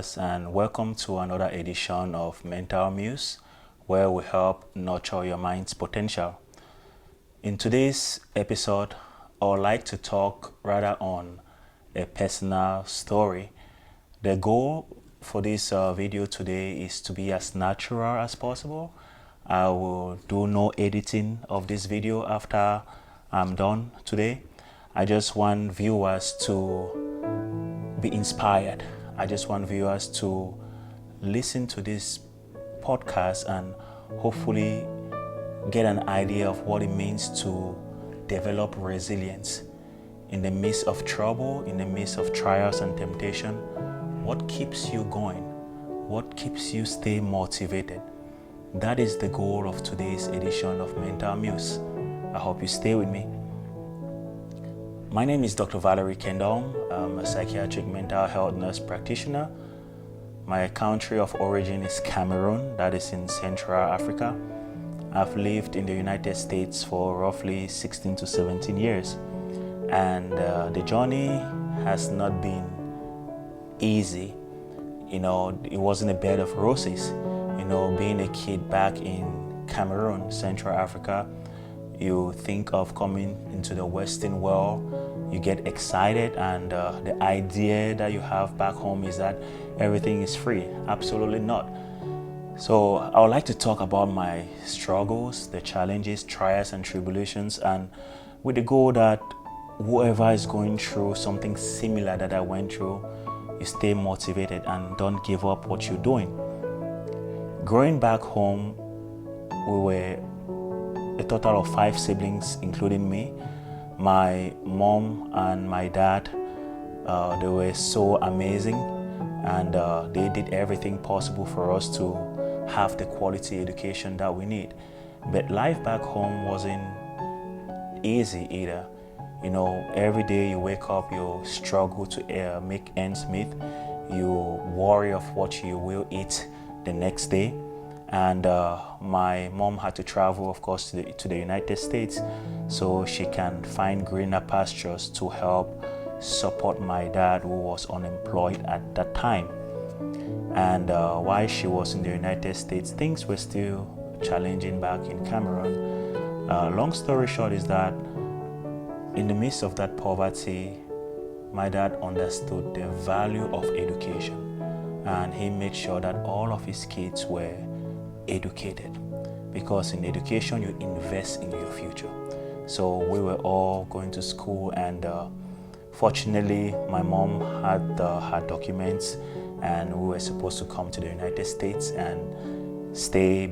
viewers, and welcome to another edition of Mental Muse, where we help nurture your mind's potential. In today's episode, I would like to talk rather on a personal story. The goal for this video today is to be as natural as possible. I will do no editing of this video after I'm done today. I just want viewers to be inspired. I just want viewers to listen to this podcast and hopefully get an idea of what it means to develop resilience in the midst of trouble, in the midst of trials and temptation. What keeps you going? What keeps you stay motivated? That is the goal of today's edition of Mental Muse. I hope you stay with me. My name is Dr. Nkendong. I'm a psychiatric mental health nurse practitioner. My country of origin is Cameroon, that is in Central Africa. I've lived in the United States for roughly 16 to 17 years. And the journey has not been easy. It wasn't a bed of roses. Being a kid back in Cameroon, Central Africa, you think of coming into the Western world, you get excited, and the idea that you have back home is that everything is free. Absolutely not. So I would like to talk about my struggles, the challenges, trials and tribulations, and with the goal that whoever is going through something similar that I went through, you stay motivated and don't give up what you're doing. Growing back home, we were a total of 5 siblings, including me. My mom and my dad, they were so amazing, and they did everything possible for us to have the quality education that we need. But life back home wasn't easy either. Every day you wake up, you struggle to make ends meet. You worry of what you will eat the next day. And my mom had to travel, of course, to the United States so she can find greener pastures to help support my dad, who was unemployed at that time. And while she was in the United States, things were still challenging back in Cameroon. Long story short is that in the midst of that poverty, my dad understood the value of education, and he made sure that all of his kids were educated, because in education you invest in your future. So we were all going to school, and fortunately my mom had her documents, and we were supposed to come to the United States and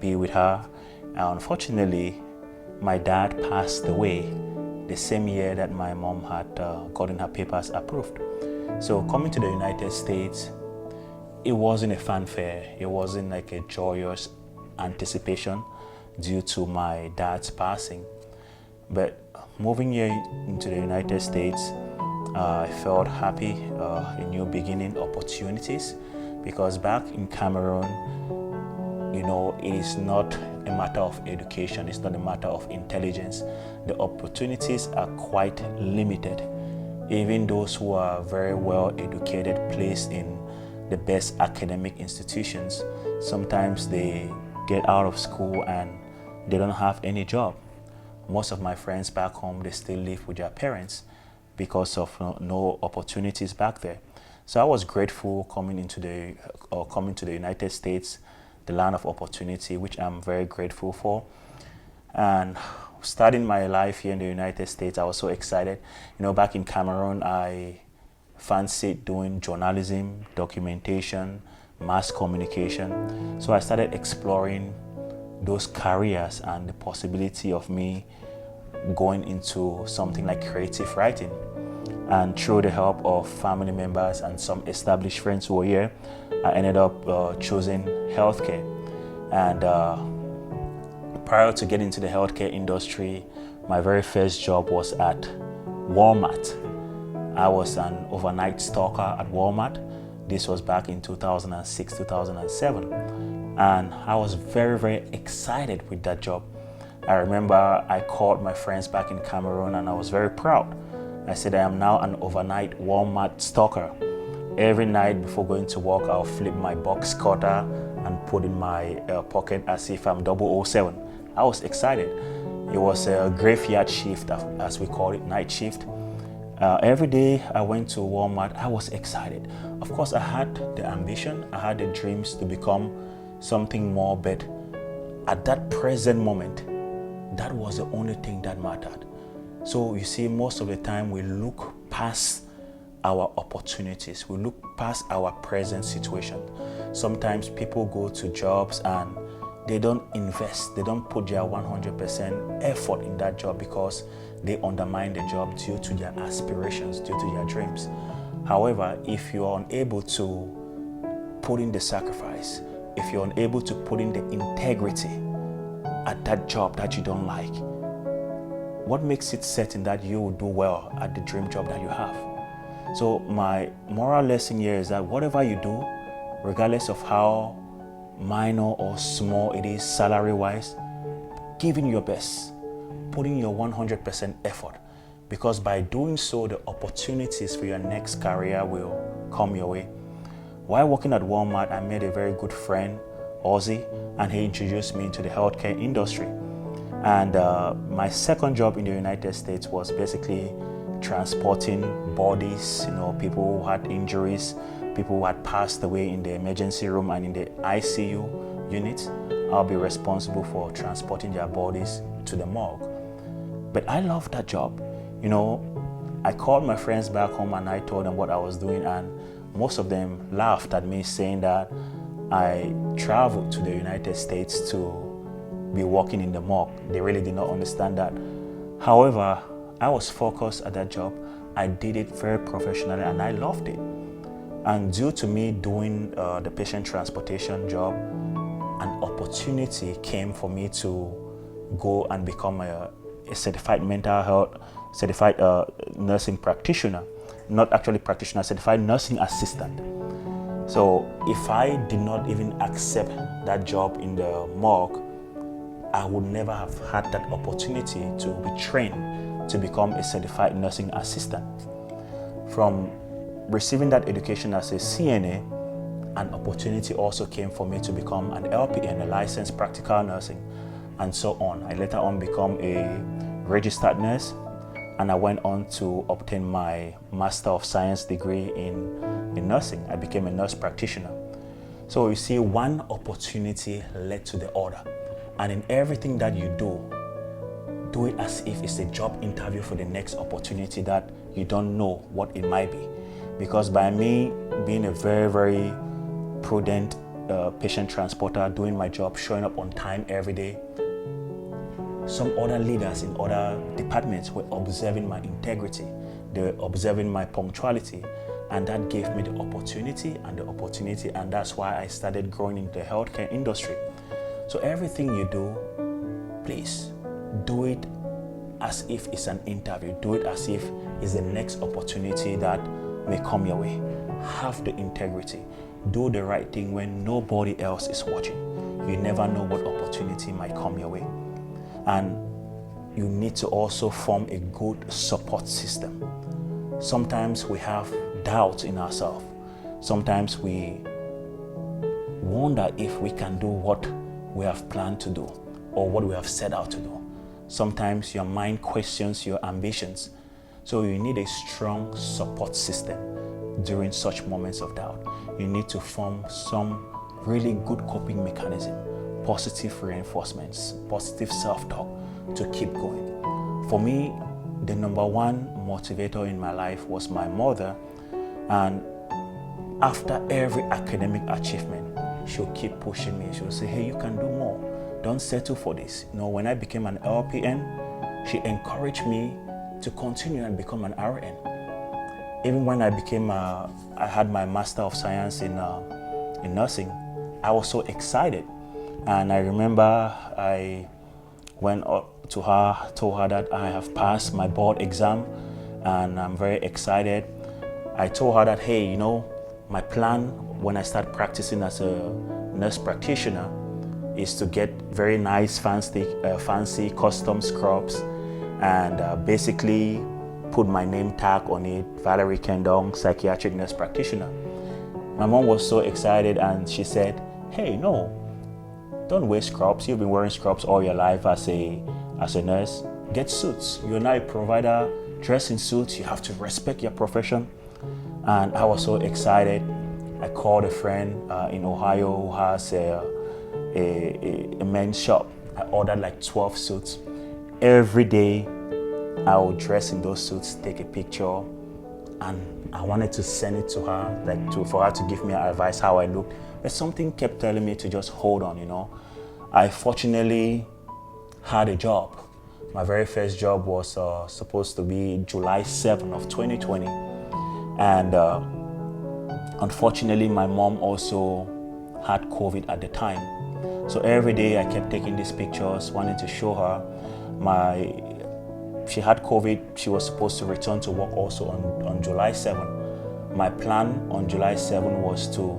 be with her. And unfortunately, my dad passed away the same year that my mom had gotten her papers approved. So coming to the United States, it wasn't a fanfare. It wasn't like a joyous anticipation due to my dad's passing. But moving here into the United States, I felt happy, a new beginning, opportunities, because back in Cameroon, it is not a matter of education, it's not a matter of intelligence. The opportunities are quite limited. Even those who are very well educated, placed in the best academic institutions, sometimes they get out of school and they don't have any job. Most of my friends back home, they still live with their parents because of no opportunities back there. So I was grateful coming to the United States, the land of opportunity, which I'm very grateful for. And starting my life here in the United States, I was so excited. Back in Cameroon, I fancied doing journalism, documentation, mass communication. So I started exploring those careers and the possibility of me going into something like creative writing. And through the help of family members and some established friends who were here, I ended up choosing healthcare. And prior to getting into the healthcare industry, my very first job was at Walmart. I was an overnight stalker at Walmart. This was back in 2006, 2007. And I was very, very excited with that job. I remember I called my friends back in Cameroon and I was very proud. I said I am now an overnight Walmart stalker. Every night before going to work, I'll flip my box cutter and put in my pocket as if I'm 007. I was excited. It was a graveyard shift, as we call it, night shift. Every day I went to Walmart, I was excited. Of course, I had the ambition, I had the dreams to become something more, but at that present moment, that was the only thing that mattered. So you see, most of the time we look past our opportunities, we look past our present situation. Sometimes people go to jobs and they don't invest, they don't put their 100% effort in that job because they undermine the job due to their aspirations, due to their dreams. However, if you are unable to put in the sacrifice, if you're unable to put in the integrity at that job that you don't like, what makes it certain that you will do well at the dream job that you have? So my moral lesson here is that whatever you do, regardless of how minor or small it is salary-wise, giving your best, putting your 100% effort, because by doing so, the opportunities for your next career will come your way. While working at Walmart, I made a very good friend, Ozzy, and he introduced me into the healthcare industry. And my second job in the United States was basically transporting bodies, people who had injuries, people who had passed away in the emergency room and in the ICU unit. I'll be responsible for transporting their bodies to the morgue. But I loved that job. I called my friends back home and I told them what I was doing, and most of them laughed at me, saying that I traveled to the United States to be working in the morgue. They really did not understand that. However, I was focused at that job. I did it very professionally and I loved it. And due to me doing the patient transportation job, an opportunity came for me to go and become a certified mental health, certified nursing practitioner. Not actually practitioner, certified nursing assistant. So if I did not even accept that job in the morgue, I would never have had that opportunity to be trained to become a certified nursing assistant. From receiving that education as a CNA, an opportunity also came for me to become an LPN, a licensed practical nursing, and so on. I later on become a registered nurse, and I went on to obtain my Master of Science degree in nursing. I became a nurse practitioner. So you see, one opportunity led to the other. And in everything that you do it as if it's a job interview for the next opportunity that you don't know what it might be. Because by me being a very, very prudent patient transporter, doing my job, showing up on time every day, some other leaders in other departments were observing my integrity, they were observing my punctuality, and that gave me the opportunity, and that's why I started growing in the healthcare industry. So everything you do, please do it as if it's an interview. Do it as if it's the next opportunity that may come your way. Have the integrity. Do the right thing when nobody else is watching. You never know what opportunity might come your way. And you need to also form a good support system. Sometimes we have doubt in ourselves. Sometimes we wonder if we can do what we have planned to do or what we have set out to do. Sometimes your mind questions your ambitions. So you need a strong support system during such moments of doubt. You need to form some really good coping mechanism, positive reinforcements, positive self-talk to keep going. For me, the number one motivator in my life was my mother, and after every academic achievement, she'll keep pushing me. She'll say, hey, you can do more. Don't settle for this. When I became an LPN, she encouraged me to continue and become an RN. Even when I had my Master of Science in nursing, I was so excited. And I remember I went up to her, told her that I have passed my board exam and I'm very excited. I told her that, hey, my plan when I start practicing as a nurse practitioner is to get very nice, fancy custom scrubs and basically put my name tag on it, Valerie Nkendong, psychiatric nurse practitioner. My mom was so excited and she said, hey, no, don't wear scrubs. You've been wearing scrubs all your life as a nurse. Get suits. You're now a provider. Dress in suits. You have to respect your profession. And I was so excited. I called a friend in Ohio who has a men's shop. I ordered like 12 suits. Every day I would dress in those suits, take a picture, and I wanted to send it to her, for her to give me advice how I looked. But something kept telling me to just hold on, you know. I fortunately had a job. My very first job was supposed to be July 7th of 2020. And unfortunately, my mom also had COVID at the time. So every day I kept taking these pictures, wanting to show her. She had COVID. She was supposed to return to work also on July 7th. My plan on July 7th was to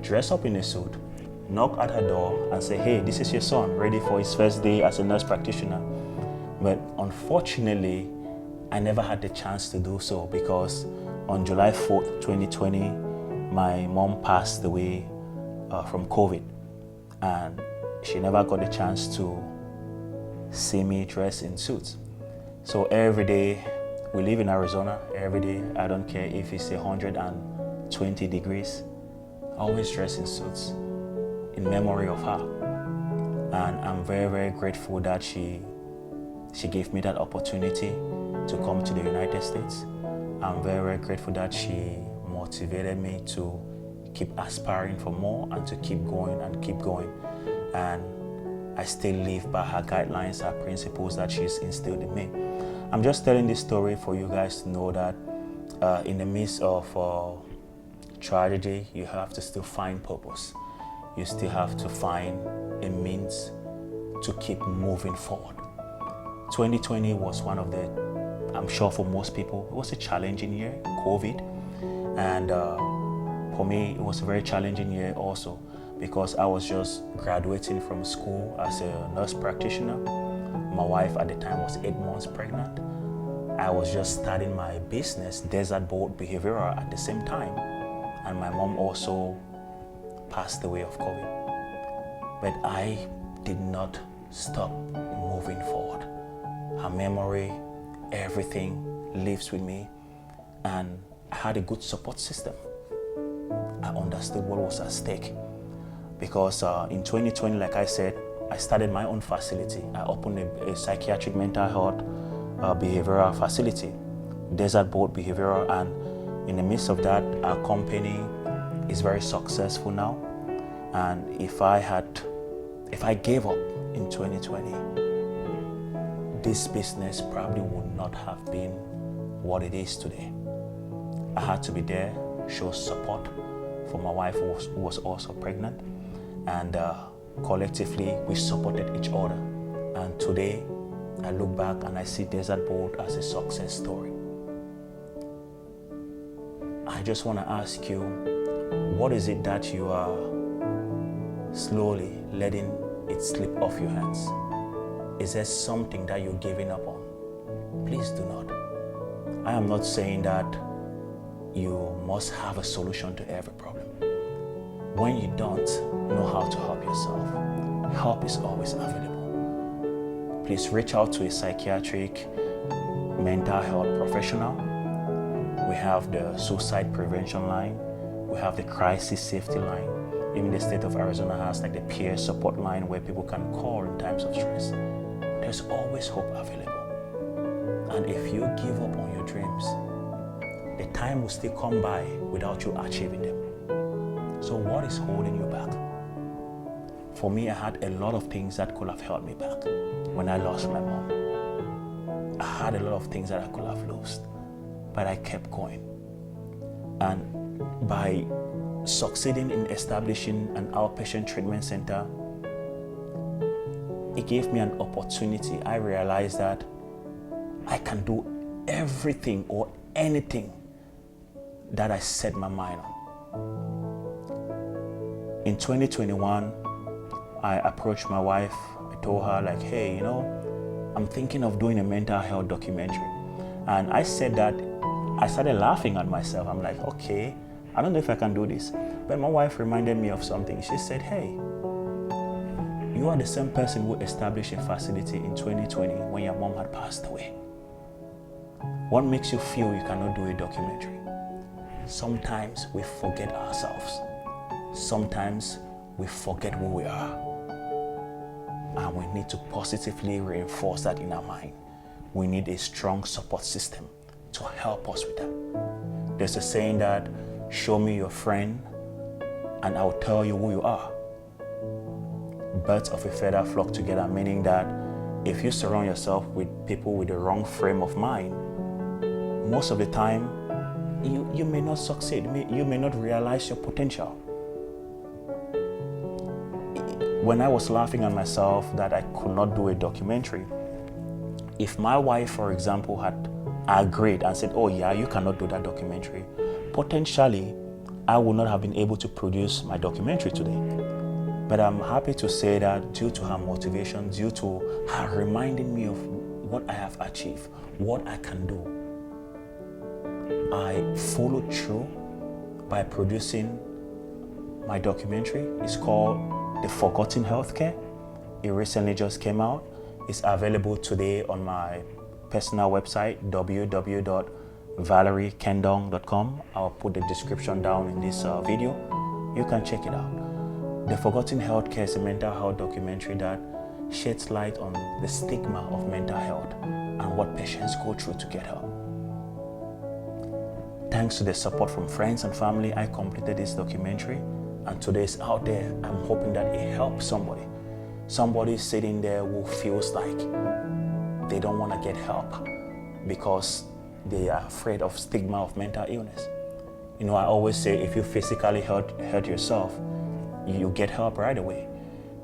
dress up in a suit, knock at her door and say, hey, this is your son, ready for his first day as a nurse practitioner. But unfortunately, I never had the chance to do so because on July 4th, 2020, my mom passed away from COVID. And she never got the chance to see me dressed in suits. So every day, we live in Arizona, every day, I don't care if it's 120 degrees, I always dress in suits in memory of her. And I'm very, very grateful that she gave me that opportunity to come to the United States. I'm very, very grateful that she motivated me to keep aspiring for more and to keep going and keep going. And I still live by her guidelines, her principles that she's instilled in me. I'm just telling this story for you guys to know that in the midst of tragedy, you have to still find purpose. You still have to find a means to keep moving forward. 2020 was one of the, I'm sure for most people, it was a challenging year, COVID. And for me, it was a very challenging year also because I was just graduating from school as a nurse practitioner. My wife at the time was 8 months pregnant. I was just starting my business, Desert Boat Behavioral, at the same time. And my mom also passed away of COVID. But I did not stop moving forward. Her memory, everything lives with me. And I had a good support system. I understood what was at stake. Because in 2020, like I said, I started my own facility. I opened a psychiatric mental health behavioral facility, Desert Boat Behavioral, and in the midst of that, our company is very successful now. And if I gave up in 2020, this business probably would not have been what it is today. I had to be there, show support for my wife who was also pregnant, and collectively we supported each other. And today I look back and I see Desert Boat as a success story. I just want to ask you, what is it that you are slowly letting it slip off your hands? Is there something that you're giving up on? Please do not. I am not saying that you must have a solution to every problem. When you don't know how to help yourself, help is always available. Please reach out to a psychiatric mental health professional. We have the suicide prevention line. We have the crisis safety line. Even the state of Arizona has like the peer support line where people can call in times of stress. There's always hope available. And if you give up on your dreams, the time will still come by without you achieving them. So what is holding you back? For me, I had a lot of things that could have held me back. When I lost my mom, I had a lot of things that I could have lost, but I kept going. And by succeeding in establishing an outpatient treatment center, it gave me an opportunity. I realized that I can do everything or anything that I set my mind on. In 2021, I approached my wife. I told her like, hey, you know, I'm thinking of doing a mental health documentary. And I said that, I started laughing at myself. I'm like, okay, I don't know if I can do this. But my wife reminded me of something. She said, hey, you are the same person who established a facility in 2020 when your mom had passed away. What makes you feel you cannot do a documentary? Sometimes we forget ourselves. Sometimes we forget who we are. And we need to positively reinforce that in our mind. We need a strong support system to help us with that. There's a saying that, show me your friend and I'll tell you who you are. Birds of a feather flock together, meaning that if you surround yourself with people with the wrong frame of mind, most of the time, you may not succeed. You may not realize your potential. When I was laughing at myself that I could not do a documentary, if my wife, for example, had agreed and said, oh yeah, you cannot do that documentary, potentially I would not have been able to produce my documentary today. But I'm happy to say that due to her motivation, due to her reminding me of what I have achieved, what I can do, I followed through by producing my documentary. It's called The Forgotten Healthcare. It recently just came out. It's available today on my personal website, www.valeriekendong.com. I'll put the description down in this video. You can check it out. The Forgotten Healthcare is a mental health documentary that sheds light on the stigma of mental health and what patients go through to get help. Thanks to the support from friends and family, I completed this documentary, and today it's out there. I'm hoping that it helps somebody. Somebody sitting there who feels like they don't want to get help because they are afraid of stigma of mental illness. You know, I always say if you physically hurt yourself, you get help right away.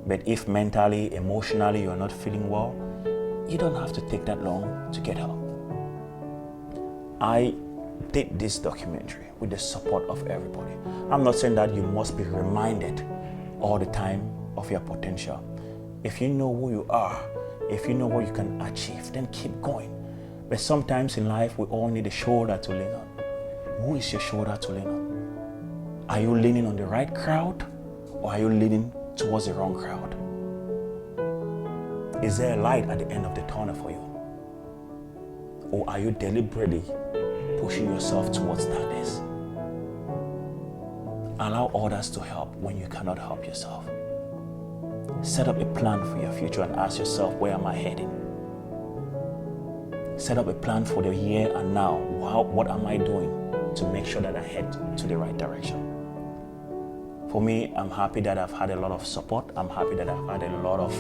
But if mentally, emotionally, you're not feeling well, you don't have to take that long to get help. I did this documentary with the support of everybody. I'm not saying that you must be reminded all the time of your potential. If you know who you are, if you know what you can achieve, then keep going. But sometimes in life, we all need a shoulder to lean on. Who is your shoulder to lean on? Are you leaning on the right crowd, or are you leaning towards the wrong crowd? Is there a light at the end of the tunnel for you? Or are you deliberately pushing yourself towards darkness? Allow others to help when you cannot help yourself. Set up a plan for your future and ask yourself, where am I heading? Set up a plan for the here and now. What am I doing to make sure that I head to the right direction? For me, I'm happy that I've had a lot of support. I'm happy that I've had a lot of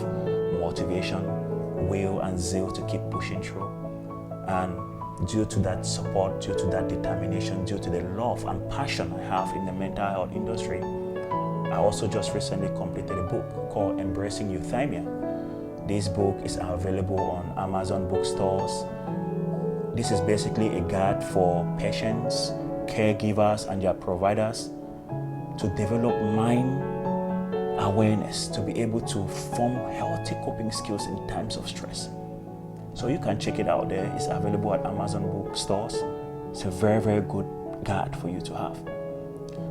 motivation, will and zeal to keep pushing through. And due to that support, due to that determination, due to the love and passion I have in the mental health industry, I also just recently completed a book called Embracing Euthymia. This book is available on Amazon bookstores. This is basically a guide for patients, caregivers, and their providers to develop mind awareness, to be able to form healthy coping skills in times of stress. So you can check it out there. It's available at Amazon bookstores. It's a very, very good guide for you to have.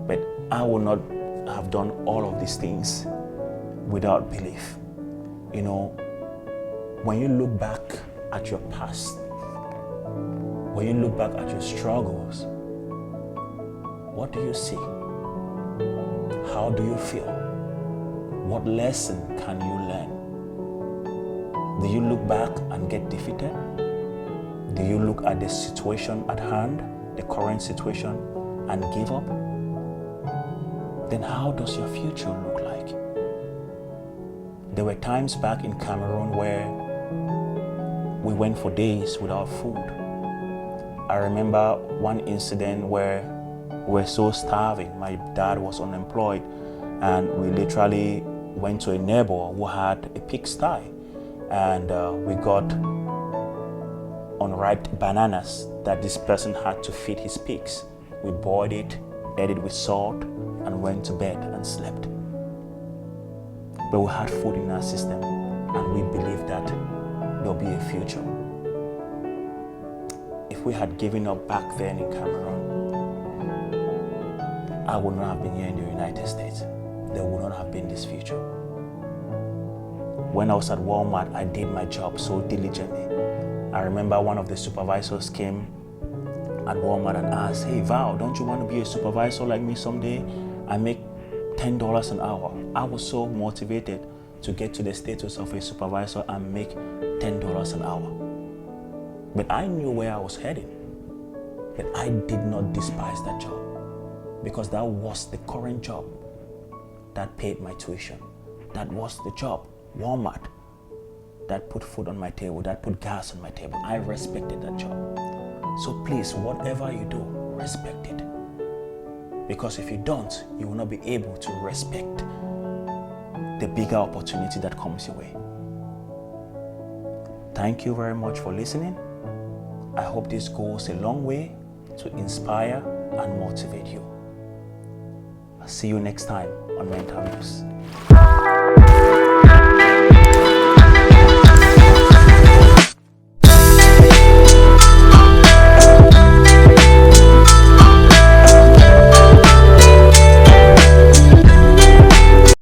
But I will not have done all of these things without belief. You know, when you look back at your past, when you look back at your struggles, what do you see? How do you feel? What lesson can you learn? Do you look back and get defeated? Do you look at the situation at hand, the current situation, and give up? Then how does your future look like? There were times back in Cameroon where we went for days without food. I remember one incident where we were so starving. My dad was unemployed, and we literally went to a neighbor who had a pigsty, and we got unripe bananas that this person had to feed his pigs. We boiled it, ate it with salt, and went to bed and slept. But we had food in our system, and we believed that there'll be a future. If we had given up back then in Cameroon, I would not have been here in the United States. There would not have been this future. When I was at Walmart, I did my job so diligently. I remember one of the supervisors came at Walmart and asked, "Hey Val, don't you want to be a supervisor like me someday? I make $10 an hour." I was so motivated to get to the status of a supervisor and make $10 an hour. But I knew where I was heading. But I did not despise that job because that was the current job that paid my tuition. That was the job, Walmart, that put food on my table, that put gas on my table. I respected that job. So please, whatever you do, respect it. Because if you don't, you will not be able to respect the bigger opportunity that comes your way. Thank you very much for listening. I hope this goes a long way to inspire and motivate you. I'll see you next time on Mental News.